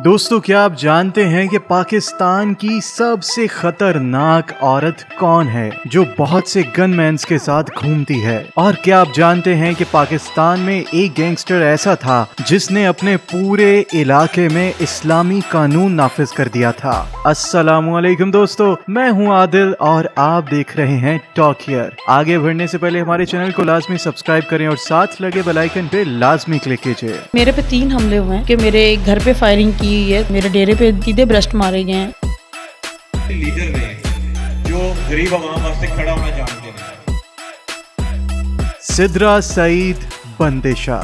दोस्तों, क्या आप जानते हैं कि पाकिस्तान की सबसे खतरनाक औरत कौन है जो बहुत से गनमैन्स के साथ घूमती है? और क्या आप जानते हैं कि पाकिस्तान में एक गैंगस्टर ऐसा था जिसने अपने पूरे इलाके में इस्लामी कानून नाफिज कर दिया था? अस्सलामुअलैकुम दोस्तों, मैं हूं आदिल और आप देख रहे हैं टॉक हियर। आगे बढ़ने से पहले हमारे चैनल को लाजमी सब्सक्राइब करें और साथ लगे बेल आइकन पे लाजमी क्लिक कीजिए। मेरे पे 3 हमले हुए हैं कि मेरे घर पे फायरिंग की है, मेरे डेरे पे सीधे ब्रस्ट मारे गए हैं। लीडर ने जो गरीब आवाम वास्ते खड़ा होना जानते हैं। सिद्रा सईद बंदिशा।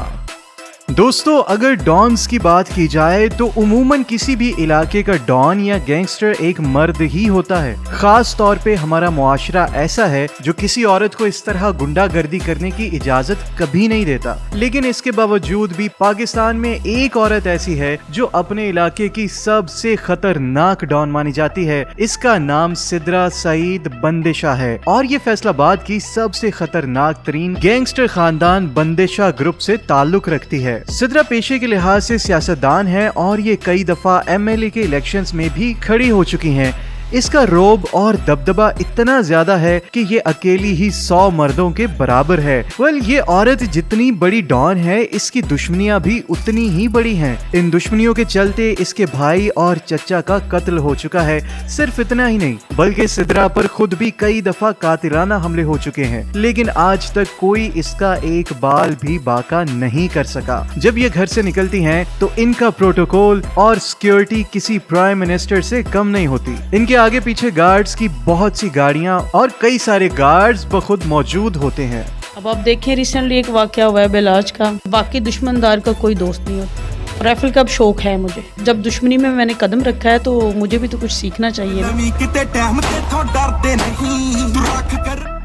दोस्तों, अगर डॉन्स की बात की जाए तो उमूमन किसी भी इलाके का डॉन या गैंगस्टर एक मर्द ही होता है। खास तौर पे हमारा मुआशरा ऐसा है जो किसी औरत को इस तरह गुंडागर्दी करने की इजाजत कभी नहीं देता। लेकिन इसके बावजूद भी पाकिस्तान में एक औरत ऐसी है जो अपने इलाके की सबसे खतरनाक डॉन मानी जाती है। इसका नाम सिद्रा सईद बंदिशा है और ये फैसलाबाद की सबसे खतरनाक तरीन गैंगस्टर खानदान बंदिशा ग्रुप से ताल्लुक रखती है। सिद्रा पेशे के लिहाज से सियासतदान है और ये कई दफा एमएलए के इलेक्शंस में भी खड़ी हो चुकी हैं। इसका रोब और दबदबा इतना ज्यादा है कि ये अकेली ही 100 मर्दों के बराबर है। ये औरत जितनी बड़ी डॉन है, इसकी दुश्मनियां भी उतनी ही बड़ी हैं। इन दुश्मनियों के चलते इसके भाई और चचा का कत्ल हो चुका है। सिर्फ इतना ही नहीं बल्कि सिद्रा पर खुद भी कई दफा कातिलाना हमले हो चुके हैं, लेकिन आज तक कोई इसका एक बाल भी बाका नहीं कर सका। जब ये घर से निकलती हैं तो इनका प्रोटोकॉल और सिक्योरिटी किसी प्राइम मिनिस्टर से कम नहीं होती। इनके आगे पीछे गार्ड्स की बहुत सी गाड़ियां और कई सारे गार्ड्स बखुद मौजूद होते हैं। अब आप देखें, रिसेंटली एक वाकया हुआ है बेलाज का। बाकी दुश्मनदार का कोई दोस्त नहीं होता। राइफल का अब शौक है मुझे। जब दुश्मनी में मैंने कदम रखा है तो मुझे भी तो कुछ सीखना चाहिए।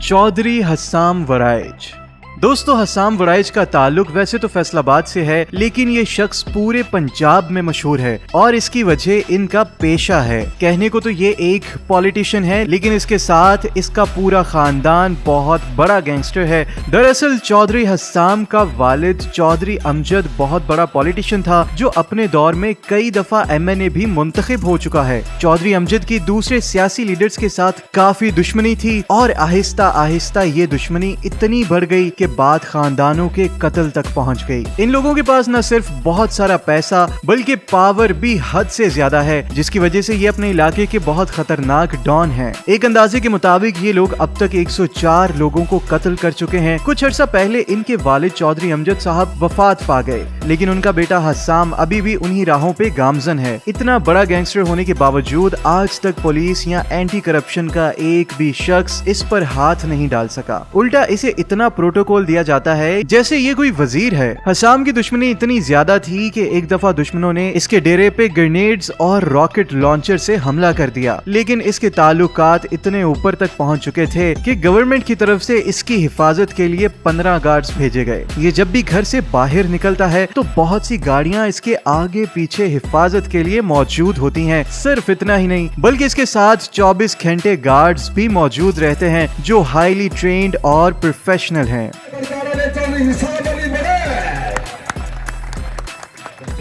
चौधरी हस्साम वराइज। दोस्तों, हस्साम वराइज का ताल्लुक वैसे तो फैसलाबाद से है, लेकिन ये शख्स पूरे पंजाब में मशहूर है और इसकी वजह इनका पेशा है। कहने को तो ये एक पॉलिटिशियन है, लेकिन इसके साथ इसका पूरा खानदान बहुत बड़ा गैंगस्टर है। दरअसल चौधरी हस्साम का वालिद चौधरी अमजद बहुत बड़ा पॉलिटिशियन था जो अपने दौर में कई दफा एमएनए भी मुंतखब हो चुका है। चौधरी अमजद की दूसरे सियासी लीडर्स के साथ काफी दुश्मनी थी और आहिस्ता आहिस्ता ये दुश्मनी इतनी बढ़ गई कि बात खानदानों के कत्ल तक पहुंच गई। इन लोगों के पास न सिर्फ बहुत सारा पैसा बल्कि पावर भी हद से ज्यादा है, जिसकी वजह से ये अपने इलाके के बहुत खतरनाक डॉन हैं। एक अंदाजे के मुताबिक ये लोग अब तक 104 लोगों को कत्ल कर चुके हैं। कुछ अर्सा पहले इनके वालिद चौधरी अमजद साहब वफात पा गए, लेकिन उनका बेटा हस्साम अभी भी उन्हीं राहों पे गामजन है। इतना बड़ा गैंगस्टर होने के बावजूद आज तक पुलिस या एंटी करप्शन का एक भी शख्स इस पर हाथ नहीं डाल सका। उल्टा इसे इतना प्रोटोकॉल दिया जाता है जैसे ये कोई वजीर है। हस्साम की दुश्मनी इतनी ज्यादा थी कि एक दफा दुश्मनों ने इसके डेरे पे ग्रेनेड्स और रॉकेट लॉन्चर से हमला कर दिया, लेकिन इसके ताल्लुकात इतने ऊपर तक पहुंच चुके थे कि गवर्नमेंट की तरफ से इसकी हिफाजत के लिए 15 गार्ड्स भेजे गए। ये जब भी घर से बाहर निकलता है तो बहुत सी गाड़ियां इसके आगे पीछे हिफाजत के लिए मौजूद होती हैं। सिर्फ इतना ही नहीं बल्कि इसके साथ 24 घंटे गार्ड्स भी मौजूद रहते हैं जो हाईली ट्रेन्ड और प्रोफेशनल हैं।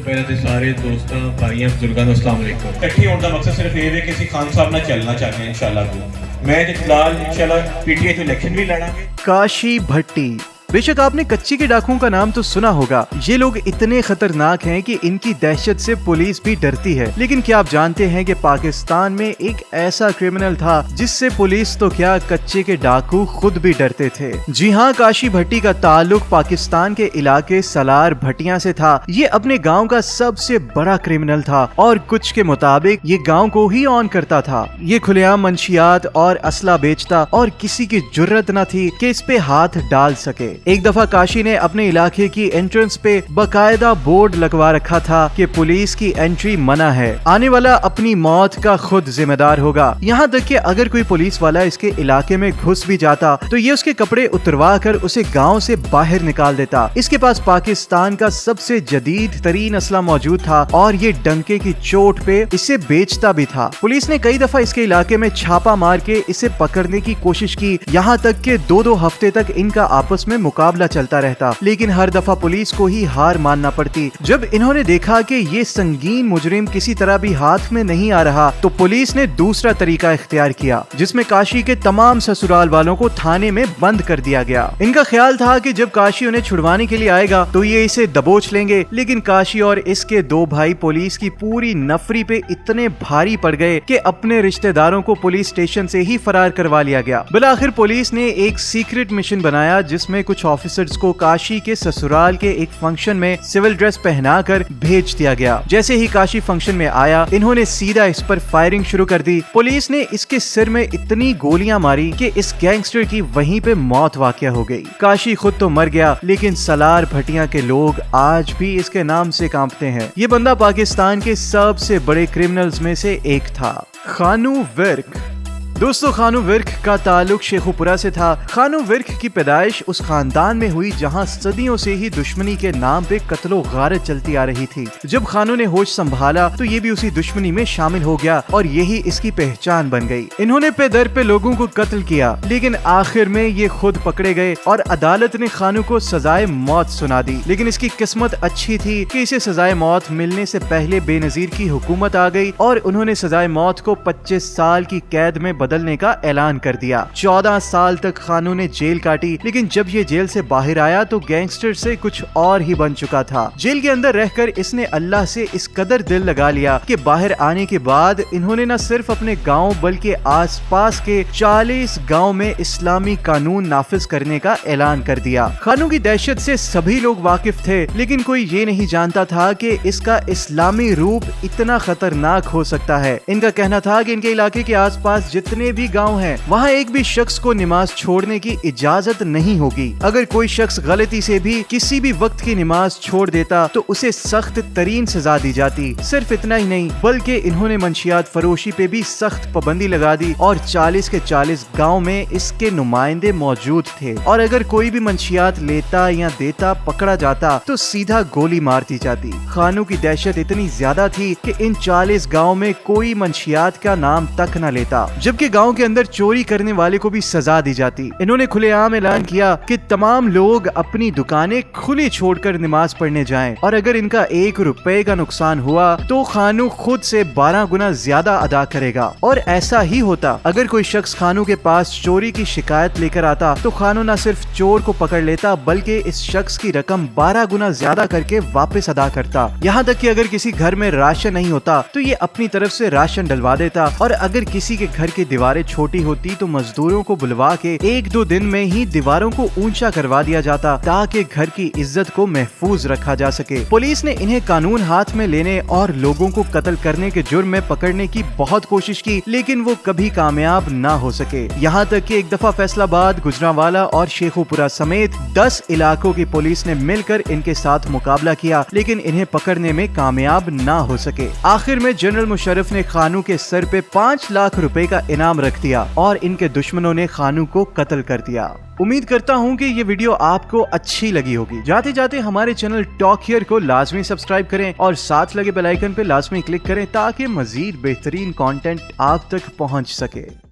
पहले तो सारे दोस्तों भाइयों बुजुर्गों को अस्सलाम वालेकुम। इकट्ठी होने का मकसद सिर्फ ये है कि खान साहब ना चलना चाहते हैं इंशाल्लाह। मैं फिलहाल इंशाल्लाह पीटीआई से इलेक्शन भी लड़ांगे। काशी भट्टी। बेशक आपने कच्ची के डाकुओं का नाम तो सुना होगा। ये लोग इतने खतरनाक हैं कि इनकी दहशत से पुलिस भी डरती है। लेकिन क्या आप जानते हैं कि पाकिस्तान में एक ऐसा क्रिमिनल था जिससे पुलिस तो क्या कच्चे के डाकू खुद भी डरते थे? जी हाँ, काशी भट्टी का ताल्लुक पाकिस्तान के इलाके सलार भटिया से था। ये अपने गाँव का सबसे बड़ा क्रिमिनल था और कुछ के मुताबिक ये गाँव को ही ऑन करता था। ये खुलेआम मंशियात और असला बेचता और किसी की जुर्रत न थी कि इस पे हाथ डाल सके। एक दफा काशी ने अपने इलाके की एंट्रेंस पे बकायदा बोर्ड लगवा रखा था कि पुलिस की एंट्री मना है, आने वाला अपनी मौत का खुद जिम्मेदार होगा। यहाँ तक कि अगर कोई पुलिस वाला इसके इलाके में घुस भी जाता तो ये उसके कपड़े उतरवा कर उसे गांव से बाहर निकाल देता। इसके पास पाकिस्तान का सबसे जदीद तरीन असला मौजूद था और ये डंके की चोट पे इसे बेचता भी था। पुलिस ने कई दफा इसके इलाके में छापा मार के इसे पकड़ने की कोशिश की, यहाँ तक कि 2-2 हफ्ते तक इनका आपस में मुकाबला चलता रहता, लेकिन हर दफा पुलिस को ही हार मानना पड़ती। जब इन्होंने देखा कि ये संगीन मुजरिम किसी तरह भी हाथ में नहीं आ रहा, तो पुलिस ने दूसरा तरीका इख्तियार किया, जिसमें काशी के तमाम ससुराल वालों को थाने में बंद कर दिया गया। इनका ख्याल था कि जब काशी उन्हें छुड़वाने के लिए आएगा तो ये इसे दबोच लेंगे, लेकिन काशी और इसके दो भाई पुलिस की पूरी नफरी पे इतने भारी पड़ गए कि अपने रिश्तेदारों को पुलिस स्टेशन से ही फरार करवा लिया गया। बिलाखिर पुलिस ने एक सीक्रेट मिशन बनाया, जिसमें कुछ ऑफिसर्स को काशी के ससुराल के एक फंक्शन में सिविल ड्रेस पहनाकर भेज दिया गया। जैसे ही काशी फंक्शन में आया, इन्होंने सीधा इस पर फायरिंग शुरू कर दी। पुलिस ने इसके सिर में इतनी गोलियां मारी कि इस गैंगस्टर की वहीं पे मौत वाक़या हो गई। काशी खुद तो मर गया, लेकिन सलार भटिया के लोग आज भी इसके नाम से कांपते हैं। ये बंदा पाकिस्तान के सबसे बड़े क्रिमिनल्स में से एक था, खानू विर्क। दोस्तों, खानू विर्क का ताल्लुक शेखुपुरा से था। खानू विर्क की पैदाइश उस खानदान में हुई जहां सदियों से ही दुश्मनी के नाम पे कत्लो गारत चलती आ रही थी। जब खानू ने होश संभाला तो ये भी उसी दुश्मनी में शामिल हो गया और यही इसकी पहचान बन गई। इन्होंने पे दर पे लोगों को कत्ल किया, लेकिन आखिर में ये खुद पकड़े गए और अदालत ने खानू को सजाए मौत सुना दी। लेकिन इसकी किस्मत अच्छी थी कि इसे सजाए मौत मिलने से पहले बेनजीर की हुकूमत आ गई और उन्होंने सजाए मौत को 25 साल की कैद में बदलने का ऐलान कर दिया। 14 साल तक खानू ने जेल काटी, लेकिन जब ये जेल से बाहर आया तो गैंगस्टर से कुछ और ही बन चुका था। जेल के अंदर रहकर इसने अल्लाह से इस कदर दिल लगा लिया कि बाहर आने के बाद इन्होंने न सिर्फ अपने गांव बल्कि आसपास के 40 गांव में इस्लामी कानून नाफिज करने का ऐलान कर दिया। खानू की दहशत से सभी लोग वाकिफ थे, लेकिन कोई ये नहीं जानता था कि इसका इस्लामी रूप इतना खतरनाक हो सकता है। इनका कहना था कि इनके इलाके के आसपास जितने भी गांव हैं, वहां एक भी शख्स को नमाज छोड़ने की इजाजत नहीं होगी। अगर कोई शख्स गलती से भी किसी भी वक्त की नमाज छोड़ देता तो उसे सख्त तरीन सजा दी जाती। सिर्फ इतना ही नहीं, बल्कि इन्होंने मंशियात फरोशी पे भी सख्त पाबंदी लगा दी और 40 के 40 गांव में इसके नुमाइंदे मौजूद थे और अगर कोई भी मंशियात लेता या देता पकड़ा जाता तो सीधा गोली मार दी जाती। खानू की दहशत इतनी ज्यादा थी कि इन 40 गाँव में कोई मंशियात का नाम तक न लेता, जबकि गाँव के अंदर चोरी करने वाले को भी सजा दी जाती। इन्होंने खुलेआम ऐलान किया कि तमाम लोग अपनी दुकानें खुली छोड़कर नमाज पढ़ने जाएं और अगर इनका 1 रुपए का नुकसान हुआ तो खानू खुद से 12 गुना ज्यादा अदा करेगा। और ऐसा ही होता। अगर कोई शख्स खानू के पास चोरी की शिकायत लेकर आता तो खानू न सिर्फ चोर को पकड़ लेता बल्कि इस शख्स की रकम 12 गुना ज्यादा करके वापस अदा करता। यहाँ तक कि अगर किसी घर में राशन नहीं होता तो ये अपनी तरफ से राशन डलवा देता और अगर किसी के घर की दीवारें छोटी होती तो मजदूरों को बुलवा के 1-2 दिन में ही दीवारों को ऊंचा करवा दिया जाता ताकि घर की इज्जत को महफूज रखा जा सके। पुलिस ने इन्हें कानून हाथ में लेने और लोगों को कत्ल करने के जुर्म में पकड़ने की बहुत कोशिश की, लेकिन वो कभी कामयाब ना हो सके। यहाँ तक कि एक दफा फैसलाबाद, गुजरांवाला और शेखुपुरा समेत 10 इलाकों की पुलिस ने मिलकर इनके साथ मुकाबला किया, लेकिन इन्हें पकड़ने में कामयाब ना हो सके। आखिर में जनरल मुशर्रफ ने खानू के सर पे 5 लाख रुपए का इनाम रख दिया और इनके दुश्मनों ने खानू को कत्ल कर दिया। उम्मीद करता हूँ कि ये वीडियो आपको अच्छी लगी होगी। जाते जाते हमारे चैनल टॉक हियर को लाजमी सब्सक्राइब करें और साथ लगे बेल आइकन पे लाजमी क्लिक करें ताकि मजीद बेहतरीन कंटेंट आप तक पहुँच सके।